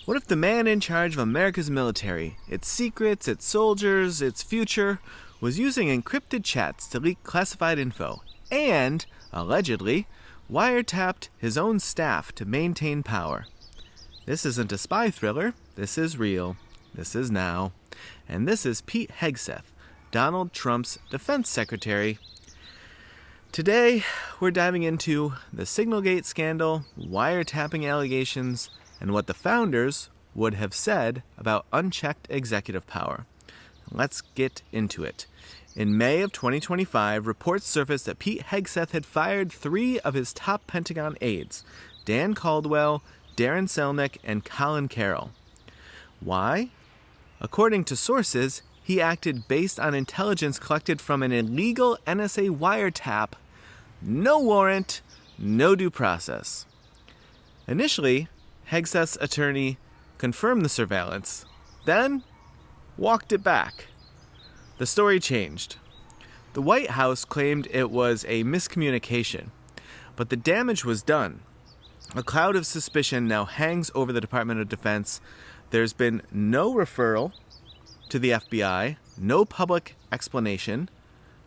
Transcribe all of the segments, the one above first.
What if the man in charge of America's military, its secrets, its soldiers, its future, was using encrypted chats to leak classified info and, allegedly, wiretapped his own staff to maintain power? This isn't a spy thriller. This is real. This is now. And this is Pete Hegseth, Donald Trump's defense secretary. Today, we're diving into the Signalgate scandal, wiretapping allegations, and what the founders would have said about unchecked executive power. Let's get into it. In May of 2025, reports surfaced that Pete Hegseth had fired 3 of his top Pentagon aides, Dan Caldwell, Darren Selnick, and Colin Carroll. Why? According to sources, he acted based on intelligence collected from an illegal NSA wiretap. No warrant, no due process. Initially, Hegseth's attorney confirmed the surveillance, then walked it back. The story changed. The White House claimed it was a miscommunication, but the damage was done. A cloud of suspicion now hangs over the Department of Defense. There's been no referral to the FBI, no public explanation,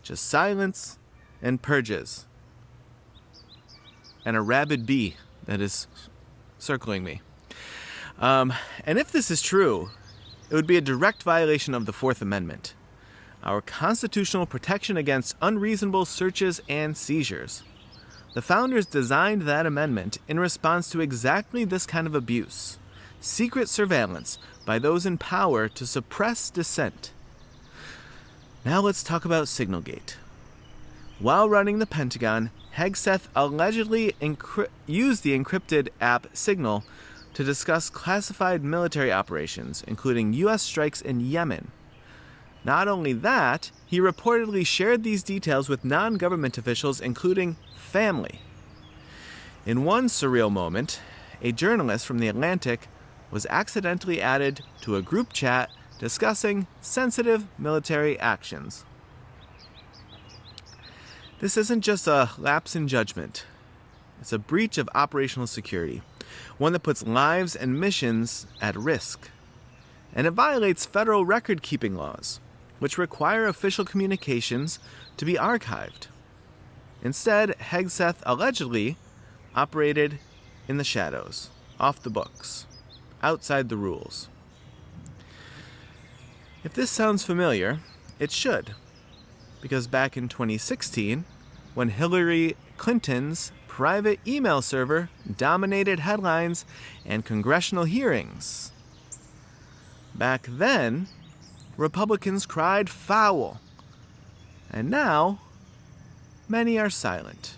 just silence and purges. And a rabid bee that is circling me. And if this is true, it would be a direct violation of the Fourth Amendment, our constitutional protection against unreasonable searches and seizures. The founders designed that amendment in response to exactly this kind of abuse, secret surveillance by those in power to suppress dissent. Now let's talk about Signalgate. While running the Pentagon, Hegseth allegedly used the encrypted app Signal to discuss classified military operations, including U.S. strikes in Yemen. Not only that, he reportedly shared these details with non-government officials, including family. In one surreal moment, a journalist from The Atlantic was accidentally added to a group chat discussing sensitive military actions. This isn't just a lapse in judgment. It's a breach of operational security, one that puts lives and missions at risk. And it violates federal record-keeping laws, which require official communications to be archived. Instead, Hegseth allegedly operated in the shadows, off the books, outside the rules. If this sounds familiar, it should, because back in 2016, when Hillary Clinton's private email server dominated headlines and congressional hearings, back then, Republicans cried foul. And now, many are silent.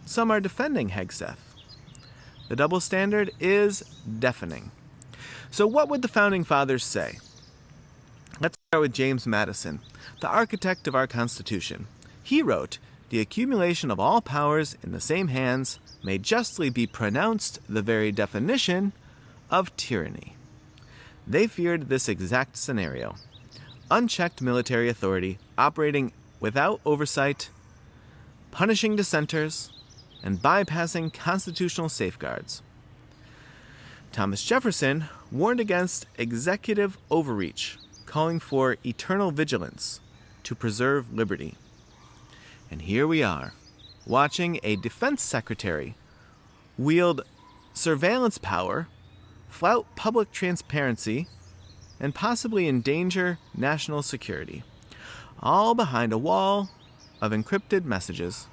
Some are defending Hegseth. The double standard is deafening. So what would the Founding Fathers say? Let's start with James Madison, the architect of our Constitution. He wrote, "The accumulation of all powers in the same hands may justly be pronounced the very definition of tyranny." They feared this exact scenario. Unchecked military authority operating without oversight, punishing dissenters, and bypassing constitutional safeguards. Thomas Jefferson warned against executive overreach, calling for eternal vigilance to preserve liberty. And here we are, watching a defense secretary wield surveillance power, flout public transparency, and possibly endanger national security, all behind a wall of encrypted messages.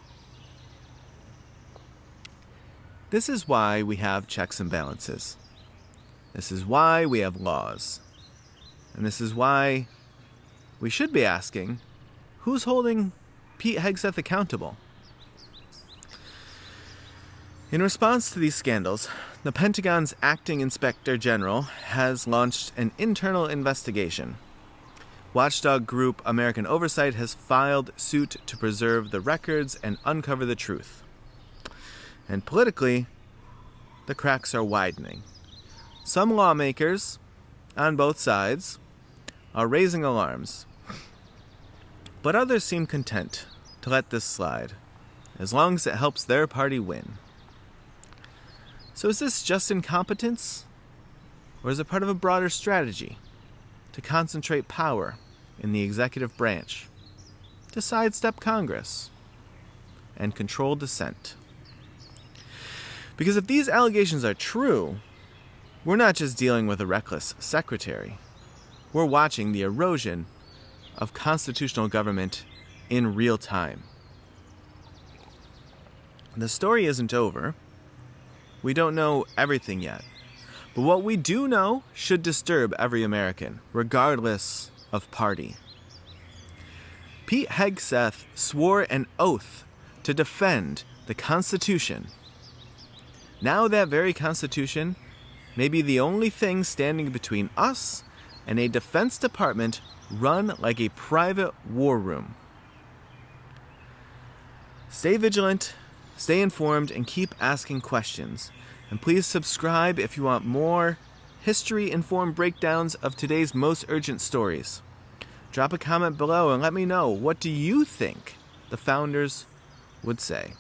This is why we have checks and balances. This is why we have laws. And this is why we should be asking, who's holding Pete Hegseth accountable? In response to these scandals, the Pentagon's acting inspector general has launched an internal investigation. Watchdog group American Oversight has filed suit to preserve the records and uncover the truth. And politically, the cracks are widening. Some lawmakers on both sides are raising alarms, but others seem content to let this slide, as long as it helps their party win. So is this just incompetence? or as a part of a broader strategy to concentrate power in the executive branch, to sidestep Congress, and control dissent? Because if these allegations are true, we're not just dealing with a reckless secretary. We're watching the erosion of constitutional government in real time. The story isn't over. We don't know everything yet. But what we do know should disturb every American, regardless of party. Pete Hegseth swore an oath to defend the Constitution. Now that very Constitution may be the only thing standing between us and a Defense Department run like a private war room. Stay vigilant, stay informed, and keep asking questions. And please subscribe if you want more history-informed breakdowns of today's most urgent stories. Drop a comment below and let me know, what do you think the founders would say?